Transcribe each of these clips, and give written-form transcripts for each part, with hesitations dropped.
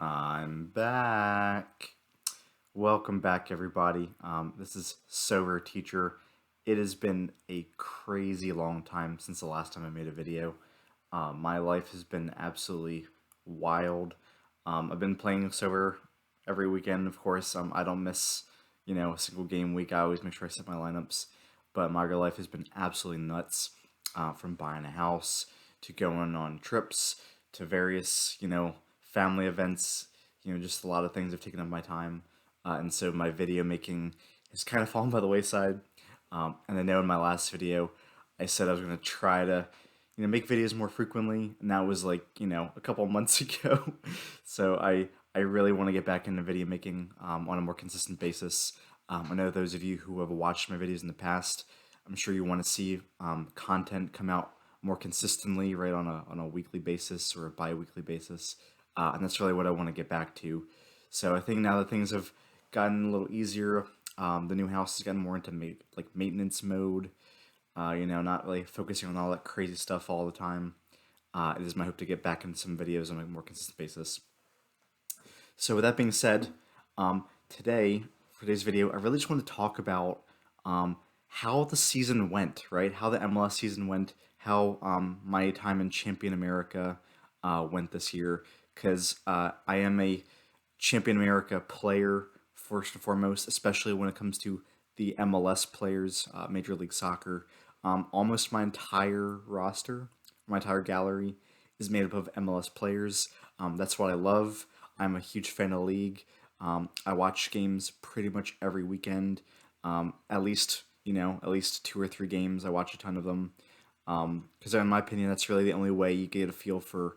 I'm back. Welcome back, everybody. This is Sorare Teacher. It has been a crazy long time since the last time I made a video. My life has been absolutely wild. I've been playing Sorare every weekend, of course. I don't miss, a single game week. I always make sure I set my lineups. But my real life has been absolutely nuts. From buying a house to going on trips to various, family events. Just a lot of things have taken up my time, and so my video making has kind of fallen by the wayside. And I know in my last video, I said I was going to try to, make videos more frequently, and that was like, a couple months ago. So I really want to get back into video making on a more consistent basis. I know those of you who have watched my videos in the past, I'm sure you want to see content come out more consistently, right, on a weekly basis or a bi-weekly basis, and that's really what I want to get back to. So I think now that things have gotten a little easier, the new house has gotten more into maintenance mode. Not really focusing on all that crazy stuff all the time. It is my hope to get back into some videos on a more consistent basis. So with that being said, today for today's video, I really just want to talk about how the season went, right? How the MLS season went, how my time in Champion America went this year, because I am a Champion America player first and foremost, especially when it comes to the MLS players, Major League Soccer. Almost my entire roster, my entire gallery is made up of MLS players. That's what I love. I'm a huge fan of the league. I watch games pretty much every weekend. At least 2 or 3 games. I watch a ton of them. Because in my opinion, that's really the only way you get a feel for,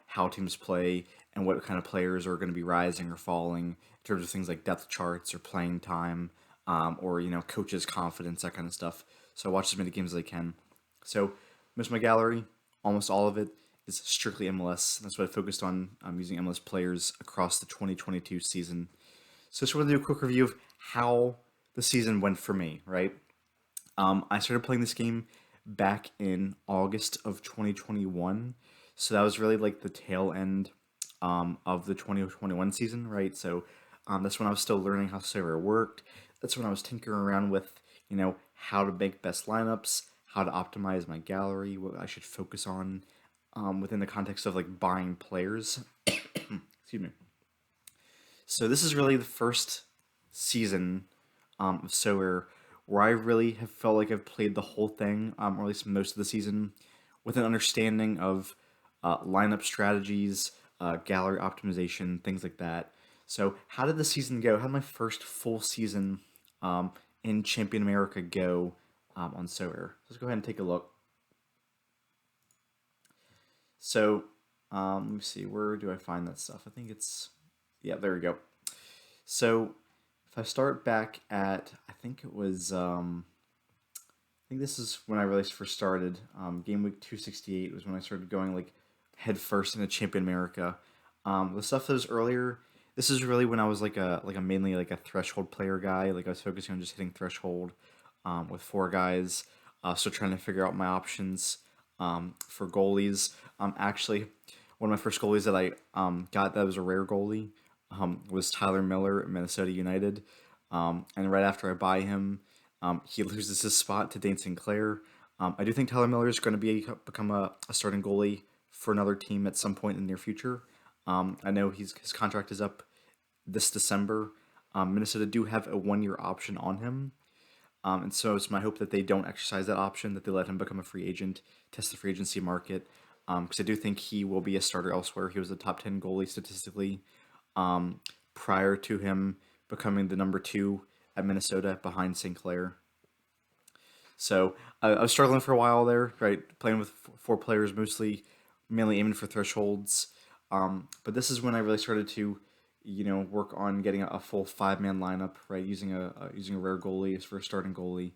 how teams play and what kind of players are going to be rising or falling in terms of things like depth charts or playing time, or coaches' confidence, that kind of stuff. So I watch as many games as I can. So most of my gallery, almost all of it, is strictly MLS. That's what I focused on. I'm using MLS players across the 2022 season. So just want to do a quick review of how the season went for me, right? I started playing this game back in August of 2021. So that was really like the tail end of the 2021 season, right? So that's when I was still learning how Sorare worked. That's when I was tinkering around with, how to make best lineups, how to optimize my gallery, what I should focus on within the context of like buying players. Excuse me. So this is really the first season of Sorare where I really have felt like I've played the whole thing, or at least most of the season, with an understanding of lineup strategies, gallery optimization, things like that. So how did the season go? How did my first full season in Champion America go on Sorare? Let's go ahead and take a look. So let me see, where do I find that stuff? I think it's, yeah, there we go. So if I start back at, I think it was, I think this is when I really first started. Game week 268 was when I started going like head first into Champion America. The stuff that was earlier, this is really when I was like a mainly like a threshold player guy. Like I was focusing on just hitting threshold with 4 guys. So trying to figure out my options for goalies. Actually, one of my first goalies that I got that was a rare goalie was Tyler Miller at Minnesota United. And right after I buy him, he loses his spot to Dane Sinclair. I do think Tyler Miller is going to become a starting goalie for another team at some point in the near future. I know his contract is up this December. Minnesota do have a 1 year option on him. And so it's my hope that they don't exercise that option, that they let him become a free agent, test the free agency market. Because I do think he will be a starter elsewhere. He was a top 10 goalie statistically prior to him becoming the number 2 at Minnesota behind Sinclair. So I was struggling for a while there, right? Playing with 4 players, mostly mainly aiming for thresholds. But this is when I really started to, work on getting a full 5-man lineup, right? Using a rare goalie as for a starting goalie,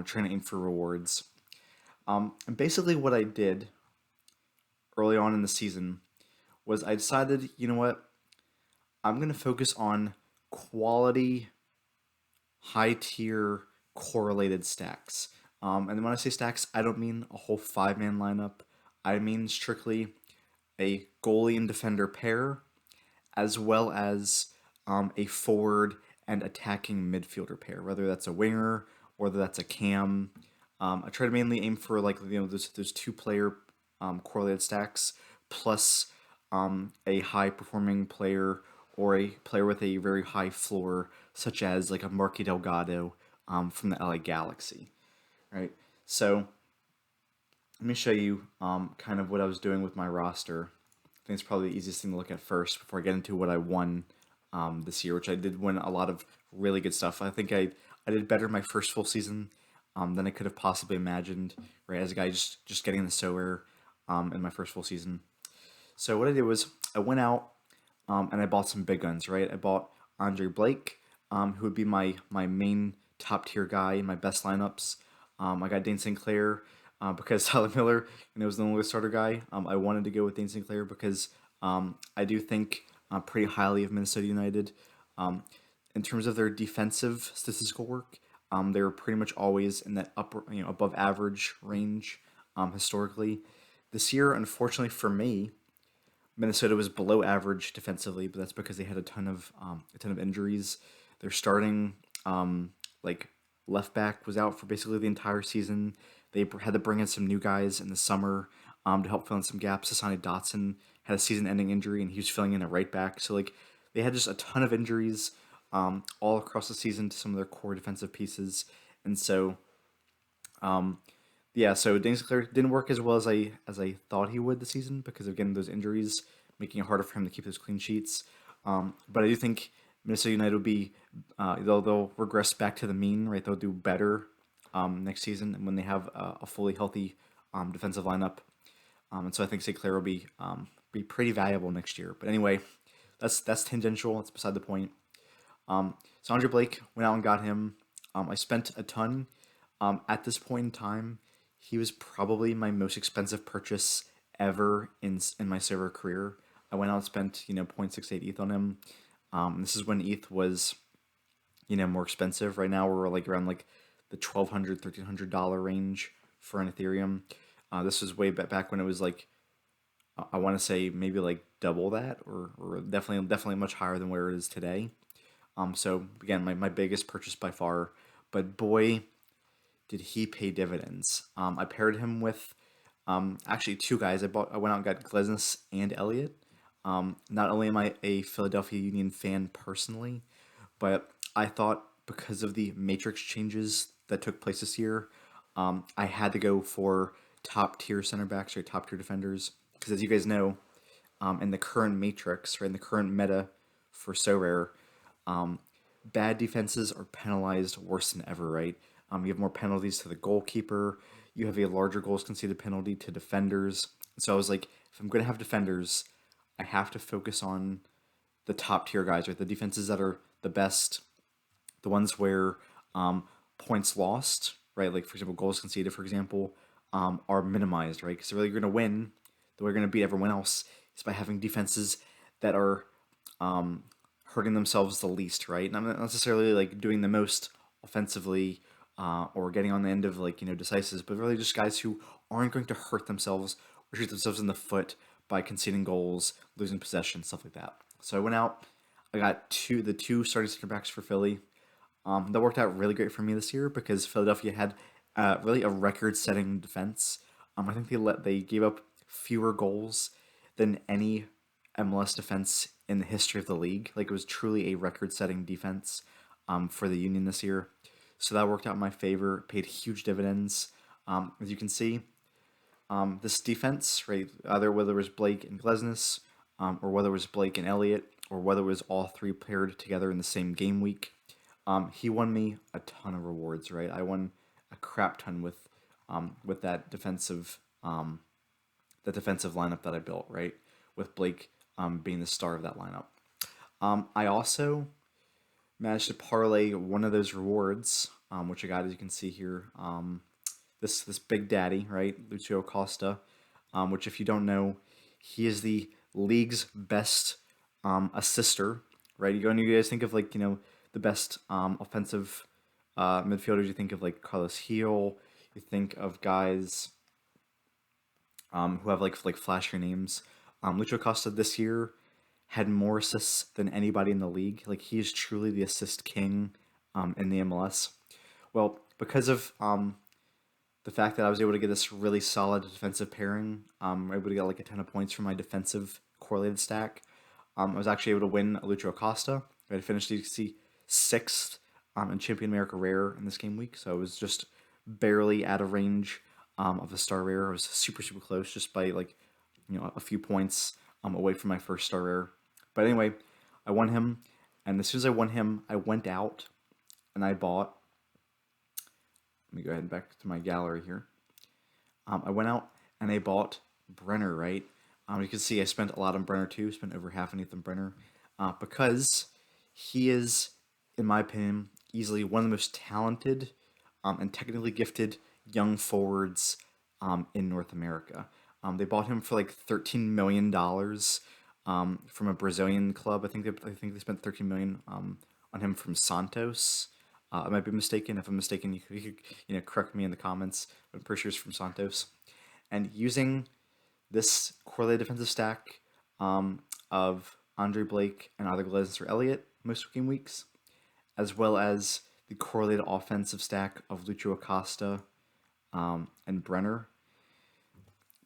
trying to aim for rewards. And basically, what I did early on in the season was I decided, you know what, I'm gonna focus on quality, high tier correlated stacks. And when I say stacks, I don't mean a whole 5-man lineup. I mean strictly a goalie and defender pair, as well as a forward and attacking midfielder pair, whether that's a winger, whether that's a cam. I try to mainly aim for like those two player correlated stacks plus a high performing player or a player with a very high floor, such as like a Marky Delgado from the LA Galaxy, right? So let me show you kind of what I was doing with my roster. I think it's probably the easiest thing to look at first before I get into what I won this year, which I did win a lot of really good stuff. I think I did better my first full season than I could have possibly imagined, right? As a guy just getting the Sorare in my first full season. So what I did was I went out and I bought some big guns, right? I bought Andre Blake, who would be my main top tier guy in my best lineups. I got Dane Sinclair because Tyler Miller, was the only starter guy. I wanted to go with Dane Sinclair because I do think pretty highly of Minnesota United. In terms of their defensive statistical work, they were pretty much always in that upper, above average range historically. This year, unfortunately for me, Minnesota was below average defensively, but that's because they had a ton of injuries. Their starting like left back was out for basically the entire season. They had to bring in some new guys in the summer to help fill in some gaps. Asani Dotson had a season-ending injury, and he was filling in at right back. So like they had just a ton of injuries all across the season to some of their core defensive pieces, and so yeah, so Dane Sinclair didn't work as well as I thought he would this season because of getting those injuries, making it harder for him to keep those clean sheets. But I do think Minnesota United will be they'll regress back to the mean, right? They'll do better next season when they have a fully healthy defensive lineup, and so I think Sinclair will be pretty valuable next year. But anyway, that's tangential. That's beside the point. So Andre Blake went out and got him. I spent a ton. At this point in time, he was probably my most expensive purchase ever in my server career. I went out and spent 0.68 ETH on him. This is when ETH was more expensive. Right now we're like around like the $1,200 $1,300 range for an Ethereum. This was way back when it was like I want to say maybe like double that or definitely much higher than where it is today. So again, my biggest purchase by far, but boy, did he pay dividends. I paired him with actually two guys. I went out and got Glesnes and Elliott. Not only am I a Philadelphia Union fan personally, but I thought because of the matrix changes that took place this year, I had to go for top tier center backs or top tier defenders. Because as you guys know, in the current matrix, right, in the current meta for Sorare, bad defenses are penalized worse than ever, right? You have more penalties to the goalkeeper. You have a larger goals conceded penalty to defenders. So I was like, if I'm going to have defenders, I have to focus on the top tier guys, right? The defenses that are the best, the ones where points lost, right? Like, for example, goals conceded, for example, are minimized, right? Because really, you're going to win, the way you're going to beat everyone else is by having defenses that are hurting themselves the least, right? And I'm not necessarily like doing the most offensively or getting on the end of like decisives, but really just guys who aren't going to hurt themselves or shoot themselves in the foot by conceding goals, losing possession, stuff like that. So I went out, I got the two starting center backs for Philly. That worked out really great for me this year because Philadelphia had really a record-setting defense. I think they gave up fewer goals than any MLS defense in the history of the league. Like it was truly a record-setting defense for the Union this year. So that worked out in my favor. Paid huge dividends. As you can see, this defense, right? Either whether it was Blake and Glesnes, or whether it was Blake and Elliott, or whether it was all three paired together in the same game week, he won me a ton of rewards. Right, I won a crap ton with that defensive lineup that I built. Right, with Blake being the star of that lineup. I also managed to parlay one of those rewards, which I got, as you can see here. This big daddy, right, Lucio Costa, which if you don't know, he is the league's best assister, right? You guys think of like the best offensive midfielders. You think of like Carlos Heel. You think of guys who have like flashier names. Lucio Costa this year had more assists than anybody in the league. Like he's truly the assist king in the MLS. Well, because of the fact that I was able to get this really solid defensive pairing, I was able to get like a ton of points from my defensive correlated stack. I was actually able to win Lucho Acosta. I finished DC sixth in Champion America Rare in this game week, so I was just barely out of range of the star rare. I was super super close, just by like a few points away from my first star rare. But anyway, I won him, and as soon as I won him, I went out and I bought. Let me go ahead and back to my gallery here. I went out and I bought Brenner, right? You can see I spent a lot on Brenner too. Spent over half on Ethan Brenner because he is, in my opinion, easily one of the most talented and technically gifted young forwards in North America. They bought him for like $13 million from a Brazilian club. I think they spent 13 million on him from Santos. I might be mistaken. If I'm mistaken, you could correct me in the comments. But I'm pretty sure it's from Santos. And using this correlated defensive stack of Andre Blake and either Glazens or Elliott most game weeks, as well as the correlated offensive stack of Lucho Acosta and Brenner.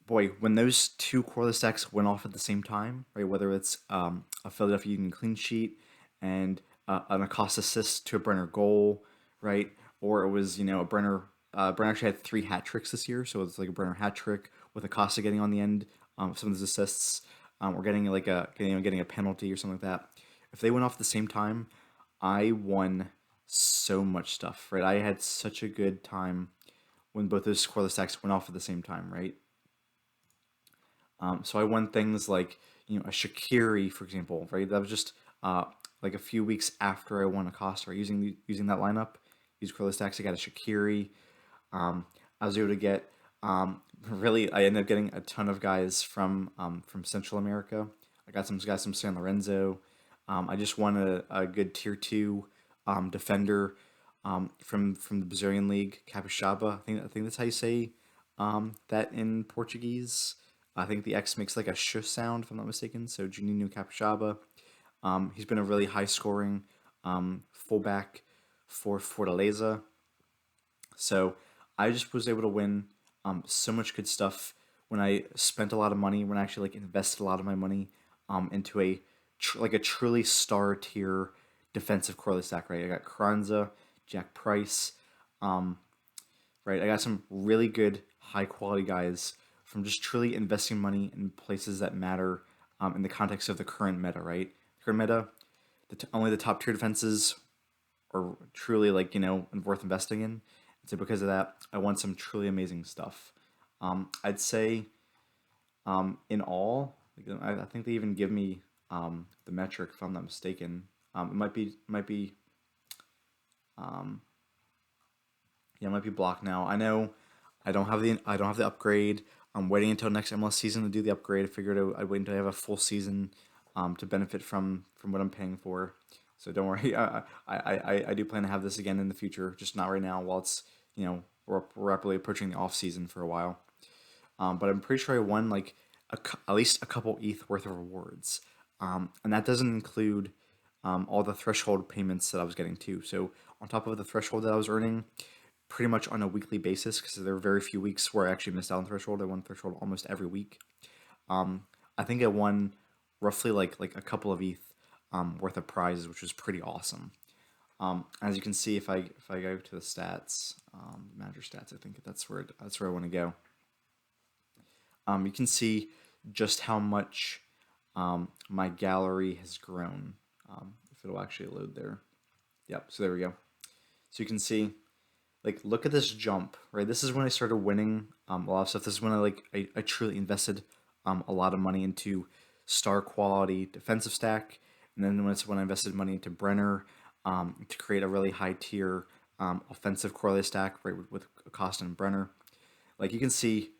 Boy, when those two correlated stacks went off at the same time, right? Whether it's a Philadelphia Union clean sheet and an Acosta assist to a Brenner goal, right? Or it was a Brenner. Brenner actually had 3 hat tricks this year, so it's like a Brenner hat trick with Acosta getting on the end some of his assists, or getting like getting a penalty or something like that. If they went off at the same time, I won so much stuff, right? I had such a good time when both those scoreless stacks went off at the same time, right? So I won things like a Shaqiri, for example, right? That was just like a few weeks after I won Acosta, right? Using that lineup, use scoreless stacks. I got a Shaqiri. I was able to get really. I ended up getting a ton of guys from Central America. I got some guys from San Lorenzo. I just won a good tier 2 defender from the Brazilian league, Capixaba. I think that's how you say that in Portuguese. I think the X makes like a sh sound, if I'm not mistaken. So Juninho Capixaba. He's been a really high scoring fullback for Fortaleza. So I just was able to win so much good stuff when I spent a lot of money, when I actually like invested a lot of my money into like a truly star tier defensive correlate stack. Right, I got Kranza, Jack Price, right. I got some really good high quality guys from just truly investing money in places that matter in the context of the current meta. Right, current meta, only the top tier defenses are truly like worth investing in. So because of that, I won some truly amazing stuff. I'd say in all, like, I think they even give me the metric if I'm not mistaken. It might be yeah, it might be blocked now. I know I don't have the upgrade. I'm waiting until next MLS season to do the upgrade. I figured I'd wait until I have a full season to benefit from what I'm paying for. So don't worry. I do plan to have this again in the future, just not right now. While it's we're rapidly approaching the off season for a while. But I'm pretty sure I won like at least a couple ETH worth of rewards, and that doesn't include all the threshold payments that I was getting too. So on top of the threshold that I was earning, pretty much on a weekly basis, because there were very few weeks where I actually missed out on threshold. I won threshold almost every week. I think I won roughly like a couple of ETH worth of prizes, which was pretty awesome. As you can see, if I go to the stats, manager stats, I think that's where I want to go. You can see just how much my gallery has grown. If it'll actually load there. Yep. So there we go. So you can see, like, look at this jump, right? This is when I started winning a lot of stuff. This is when I truly invested a lot of money into star quality defensive stack, and then when I invested money into Brenner to create a really high tier offensive correlated stack, right, with Acosta and Brenner. Like you can see,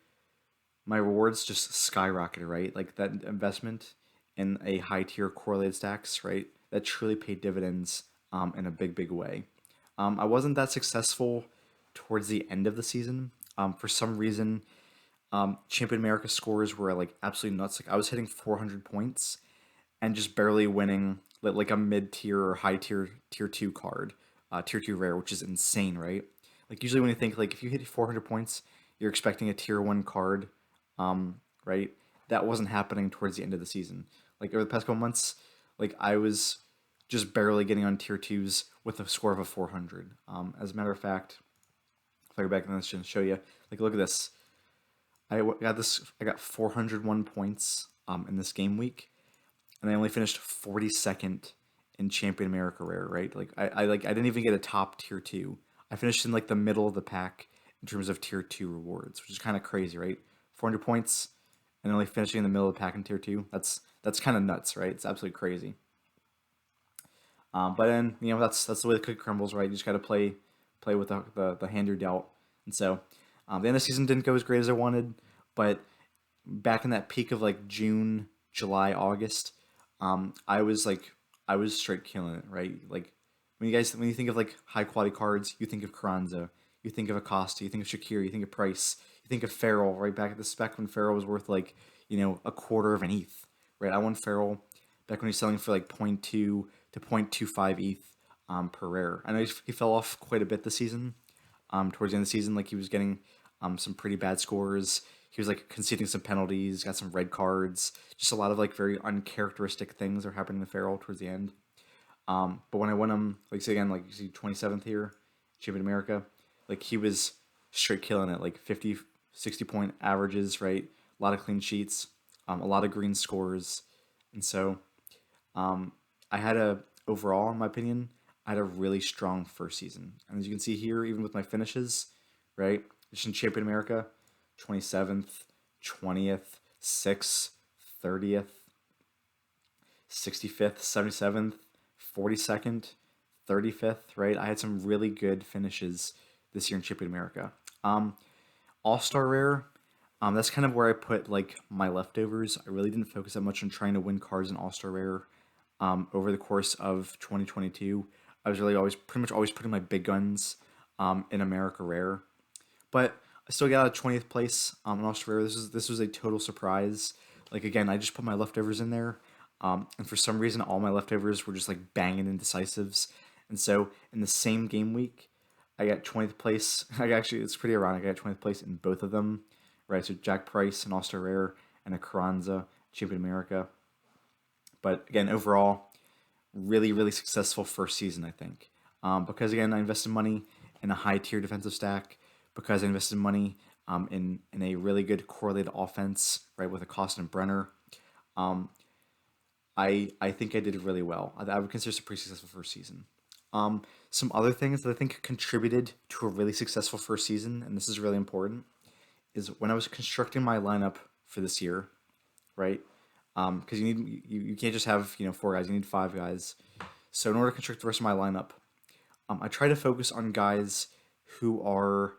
my rewards just skyrocketed, right? Like that investment in a high tier correlated stacks, right? That truly paid dividends in a big way. I wasn't that successful towards the end of the season. For some reason, Champion America scores were like absolutely nuts. Like I was hitting 400 points, and just barely winning like a mid tier or high tier two card, tier two rare, which is insane, right? Like usually when you think like if you hit 400 points, you're expecting a tier one card, right? That wasn't happening towards the end of the season. Like over the past couple months, like I was just barely getting on tier twos with a score of a 400. As a matter of fact, if I go back in this and show you, like look at this. I got 401 points in this game week, and I only finished 42nd in Champion America Rare, right? Like I didn't even get a top tier two. I finished in like the middle of the pack in terms of tier two rewards, which is kind of crazy, right? 400 points and only finishing in the middle of the pack in tier two. That's kind of nuts, right? It's absolutely crazy. But then that's the way the cookie crumbles, right? You just got to play with the hand you're dealt. And so the end of the season didn't go as great as I wanted, but back in that peak of like June, July, August, I was like I was straight killing it, right? Like when you think of like high quality cards, you think of Carranza, you think of Acosta, you think of Shakir, you think of Price, you think of Farrell, right? Back at the spec when Farrell was worth like a quarter of an ETH, right? I won Farrell back when he was selling for like zero point 0.2 to 0.25 ETH per rare. I know he fell off quite a bit this season. Towards the end of the season, like he was getting some pretty bad scores. He was like conceding some penalties, got some red cards, just a lot of like very uncharacteristic things are happening to Farrell towards the end. But when I won him, like say again, like you see 27th here, Champion America, like he was straight killing it, like 50, 60 point averages, right? A lot of clean sheets, a lot of green scores. And so um, I had overall, in my opinion, I had a really strong first season. And as you can see here, even with my finishes, right? Just in Champion America, 27th, 20th, 6th, 30th, 65th, 77th, 42nd, 35th, right? I had some really good finishes this year in Champion America. All Star Rare, that's kind of where I put like my leftovers. I really didn't focus that much on trying to win cards in All Star Rare over the course of 2022. I was really always pretty much always putting my big guns in America Rare, but I still got a 20th place in Australia. This was a total surprise. Like again, I just put my leftovers in there, and for some reason, all my leftovers were just like banging indecisives. And so in the same game week, I got 20th place. I actually it's pretty ironic. I got 20th place in both of them, right? So Jack Price and All Star Rare and a Carranza Champion America. But again, overall, really successful first season, I think. Because again, I invested money in a high tier defensive stack. Because I invested money in a really good correlated offense, right, with Acosta and Brenner. Um, I think I did really well. I would consider this a pretty successful first season. Some other things that I think contributed to a really successful first season, and this is really important, is when I was constructing my lineup for this year, right? Because you can't just have four guys. You need five guys. So in order to construct the rest of my lineup, I try to focus on guys who are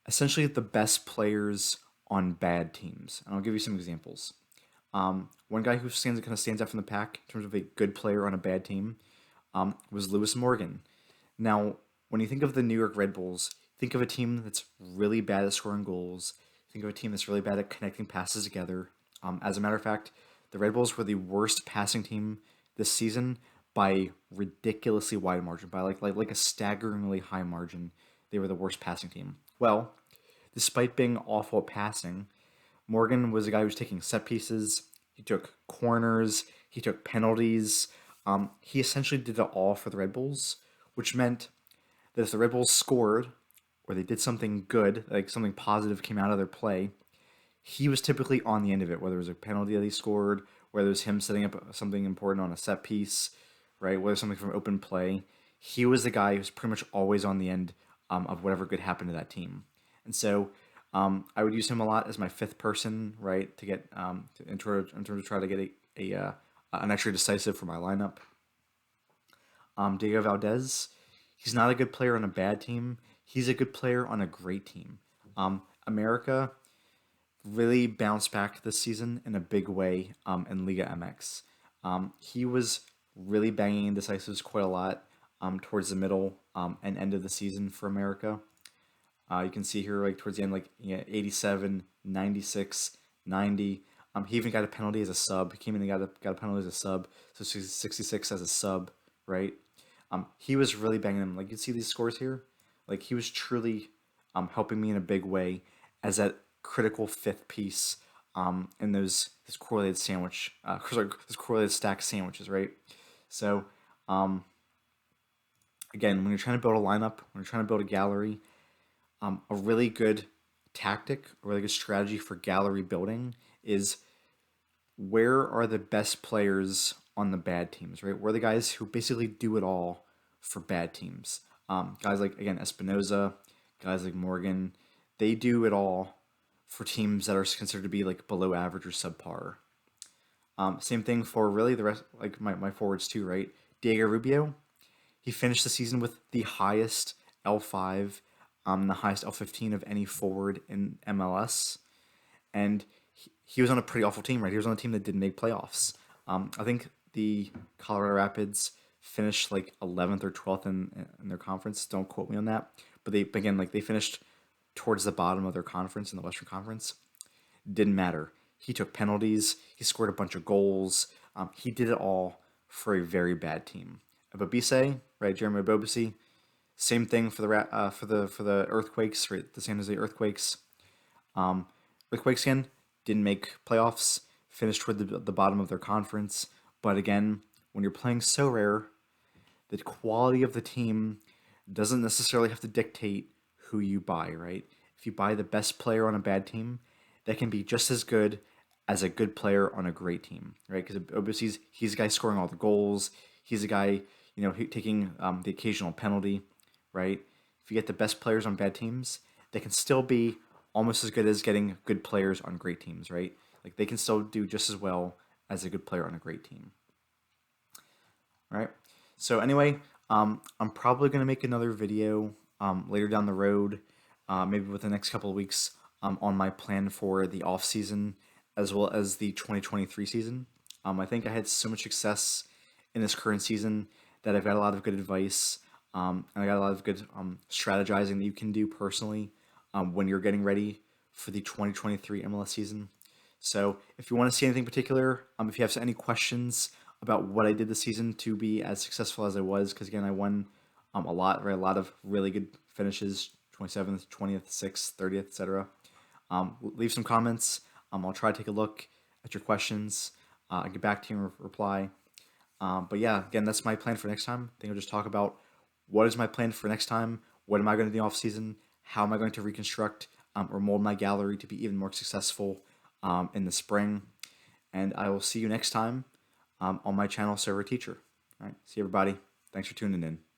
essentially the best players on bad teams. And I'll give you some examples. One guy who stands out from the pack in terms of a good player on a bad team was Lewis Morgan. Now, when you think of the New York Red Bulls, think of a team that's really bad at scoring goals. Think of a team that's really bad at connecting passes together. As a matter of fact, the Red Bulls were the worst passing team this season by ridiculously wide margin, by like a staggeringly high margin. They were the worst passing team. Well, despite being awful at passing, Morgan was a guy who was taking set pieces. He took corners. He took penalties. He essentially did it all for the Red Bulls, which meant that if the Red Bulls scored or they did something good, like something positive came out of their play, he was typically on the end of it, whether it was a penalty that he scored, whether it was him setting up something important on a set piece, right? Whether something from open play. He was the guy who's pretty much always on the end of whatever good happened to that team. And so I would use him a lot as my fifth person, right, to get in terms of try to get an extra decisive for my lineup. Diego Valdez, he's not a good player on a bad team. He's a good player on a great team. America really bounced back this season in a big way in Liga MX. He was really banging decisives quite a lot towards the middle and end of the season for America. You can see here, like towards the end, like 87, 96, 90. He even got a penalty as a sub. He came in and got a penalty as a sub. So 66 as a sub, right? He was really banging them. Like you see these scores here, like he was truly helping me in a big way as that critical fifth piece in those this correlated sandwich, sorry, this correlated stack sandwiches, right? So again, when you're trying to build a lineup, when you're trying to build a gallery, a really good tactic, a really good strategy for gallery building is where are the best players on the bad teams, right? Where are the guys who basically do it all for bad teams? Guys like, again, Espinoza, guys like Morgan, they do it all for teams that are considered to be like below average or subpar. Same thing for really the rest, like my forwards too, right? Diego Rubio, he finished the season with the highest L5, the highest L15 of any forward in MLS, and he was on a pretty awful team, right? He was on a team that didn't make playoffs. I think the Colorado Rapids finished like 11th or 12th in their conference. Don't quote me on that, but they again like they finished towards the bottom of their conference in the Western Conference. Didn't matter. He took penalties. He scored a bunch of goals. He did it all for a very bad team. Babise, right? Jeremy Babise, same thing for the Earthquakes, right? The San Jose Earthquakes. Earthquakes again didn't make playoffs, finished toward the bottom of their conference. But again, when you're playing Sorare, the quality of the team doesn't necessarily have to dictate who you buy, right? If you buy the best player on a bad team, that can be just as good as a good player on a great team, right? Because Obusi's he's the guy scoring all the goals. He's the guy, taking the occasional penalty, right? If you get the best players on bad teams, they can still be almost as good as getting good players on great teams, right? Like they can still do just as well as a good player on a great team, right? So anyway, I'm probably gonna make another video later down the road, maybe within the next couple of weeks, on my plan for the off season as well as the 2023 season. I think I had so much success in this current season that I've got a lot of good advice, and I got a lot of good strategizing that you can do personally when you're getting ready for the 2023 MLS season. So if you want to see anything particular, if you have any questions about what I did this season to be as successful as I was, because again, I won a lot, right? A lot of really good finishes, 27th, 20th, 6th, 30th, etc. Leave some comments. I'll try to take a look at your questions. I'll get back to you and reply. But yeah, again, that's my plan for next time. I think I'll just talk about what is my plan for next time. What am I going to do in the off season? How am I going to reconstruct or mold my gallery to be even more successful in the spring? And I will see you next time on my channel, Sorare Teacher. All right, see everybody. Thanks for tuning in.